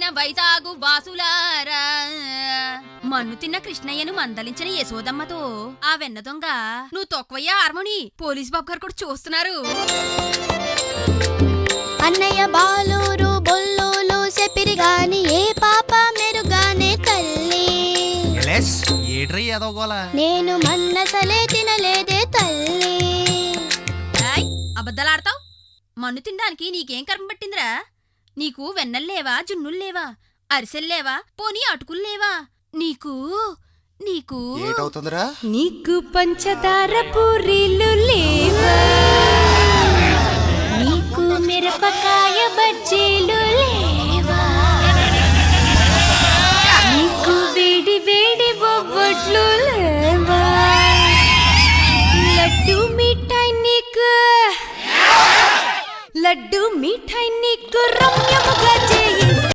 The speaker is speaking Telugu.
వినిన వైజాగు వాసులారా. మన్ను తిన్న కృష్ణయ్యను మందలించిన యశోదమ్మతో ఆ వెన్న దొంగ నువ్వు తొక్కవయ్యా హార్మోని పోలీస్ బాబు గారు కూడా చూస్తున్నారు. అన్నయ్య బాలూరు బొల్లూలు చెప్పిరి గాని ఏ పాప మెరుగానే తల్లి. నేను మన్నసలే తినలేదే తల్లి. అబద్ధాలాడతావు. మన్ను తినడానికి నీకేం కర్మ పట్టిందిరా? నీకు వెన్నల్లేవా, జున్నుల్లేవా, అరిసెల్లేవా, పోనీ అటుకుల్లేవా? నీకు నీకు ఏటవుతుందిరా? నీకు పంచదార పూరీలు లేవా, నీకు మిరపకాయ బజ్జీలు లేవా, నీకు వేడి వేడి బొబ్బట్లు లేవా, లడ్డు మిఠాయి నీకు రమ్యముగా